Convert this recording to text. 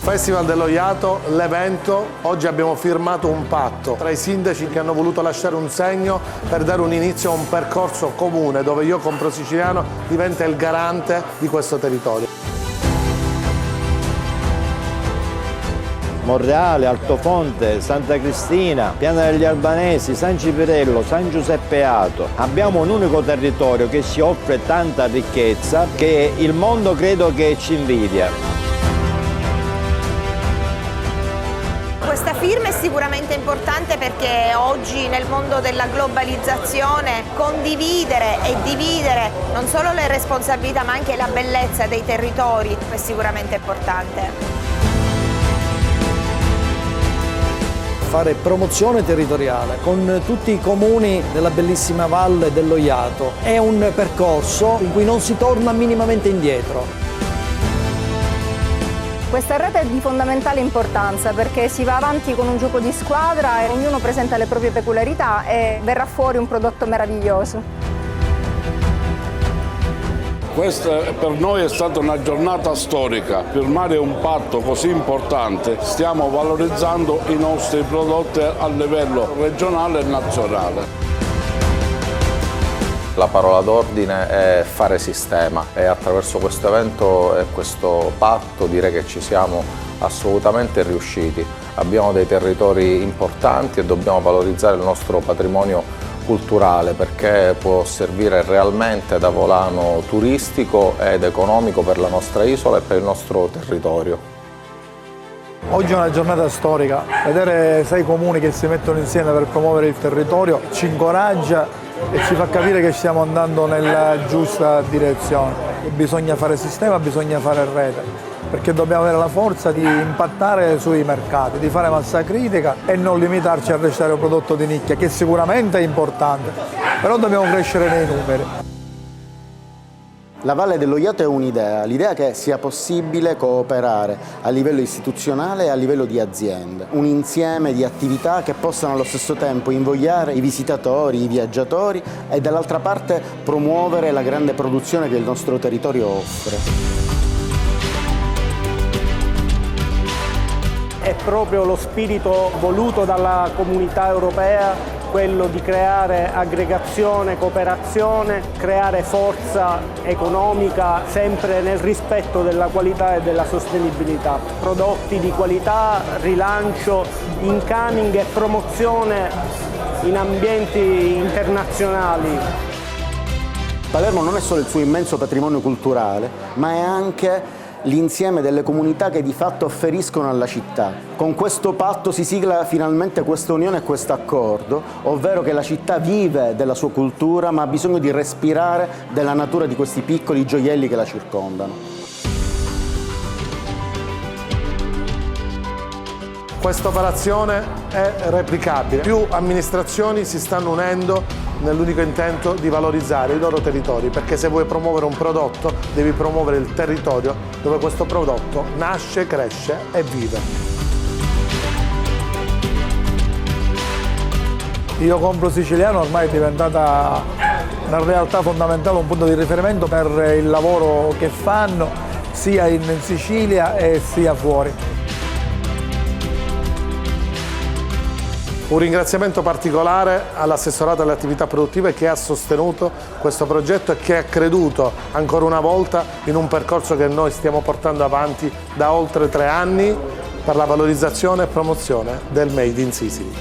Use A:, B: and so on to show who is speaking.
A: Festival dello Iato, l'evento, oggi abbiamo firmato un patto tra i sindaci che hanno voluto lasciare un segno per dare un inizio a un percorso comune dove Io Compro Siciliano diventa il garante di questo territorio.
B: Monreale, Altofonte, Santa Cristina, Piana degli Albanesi, San Cipirello, San Giuseppe Ato. Abbiamo un unico territorio che ci offre tanta ricchezza che il mondo credo che ci invidia.
C: Questa firma è sicuramente importante perché oggi nel mondo della globalizzazione condividere e dividere non solo le responsabilità ma anche la bellezza dei territori è sicuramente importante.
D: Fare promozione territoriale con tutti i comuni della bellissima valle dello Iato è un percorso in cui non si torna minimamente indietro.
E: Questa rete è di fondamentale importanza perché si va avanti con un gioco di squadra e ognuno presenta le proprie peculiarità e verrà fuori un prodotto meraviglioso.
F: Questa per noi è stata una giornata storica. Firmare un patto così importante, stiamo valorizzando i nostri prodotti a livello regionale e nazionale.
G: La parola d'ordine è fare sistema e attraverso questo evento e questo patto direi che ci siamo assolutamente riusciti. Abbiamo dei territori importanti e dobbiamo valorizzare il nostro patrimonio culturale perché può servire realmente da volano turistico ed economico per la nostra isola e per il nostro territorio.
D: Oggi è una giornata storica, vedere 6 comuni che si mettono insieme per promuovere il territorio ci incoraggia e ci fa capire che stiamo andando nella giusta direzione. Bisogna fare sistema, bisogna fare rete, perché dobbiamo avere la forza di impattare sui mercati, di fare massa critica e non limitarci a restare un prodotto di nicchia, che sicuramente è importante, però dobbiamo crescere nei numeri.
H: La Valle dello Iato è un'idea, l'idea che sia possibile cooperare a livello istituzionale e a livello di aziende, un insieme di attività che possano allo stesso tempo invogliare i visitatori, i viaggiatori e dall'altra parte promuovere la grande produzione che il nostro territorio offre.
I: È proprio lo spirito voluto dalla comunità europea, quello di creare aggregazione, cooperazione, creare forza economica sempre nel rispetto della qualità e della sostenibilità. Prodotti di qualità, rilancio, incoming e promozione in ambienti internazionali.
H: Palermo non è solo il suo immenso patrimonio culturale, ma è anche l'insieme delle comunità che di fatto afferiscono alla città. Con questo patto si sigla finalmente questa unione e questo accordo, ovvero che la città vive della sua cultura ma ha bisogno di respirare della natura di questi piccoli gioielli che la circondano.
A: Questa operazione è replicabile. Più amministrazioni si stanno unendo nell'unico intento di valorizzare i loro territori, perché se vuoi promuovere un prodotto devi promuovere il territorio dove questo prodotto nasce, cresce e vive.
D: Io Compro Siciliano ormai è diventata una realtà fondamentale, un punto di riferimento per il lavoro che fanno sia in Sicilia e sia fuori.
A: Un ringraziamento particolare all'assessorato alle attività produttive che ha sostenuto questo progetto e che ha creduto ancora una volta in un percorso che noi stiamo portando avanti da oltre 3 anni per la valorizzazione e promozione del Made in Sicily.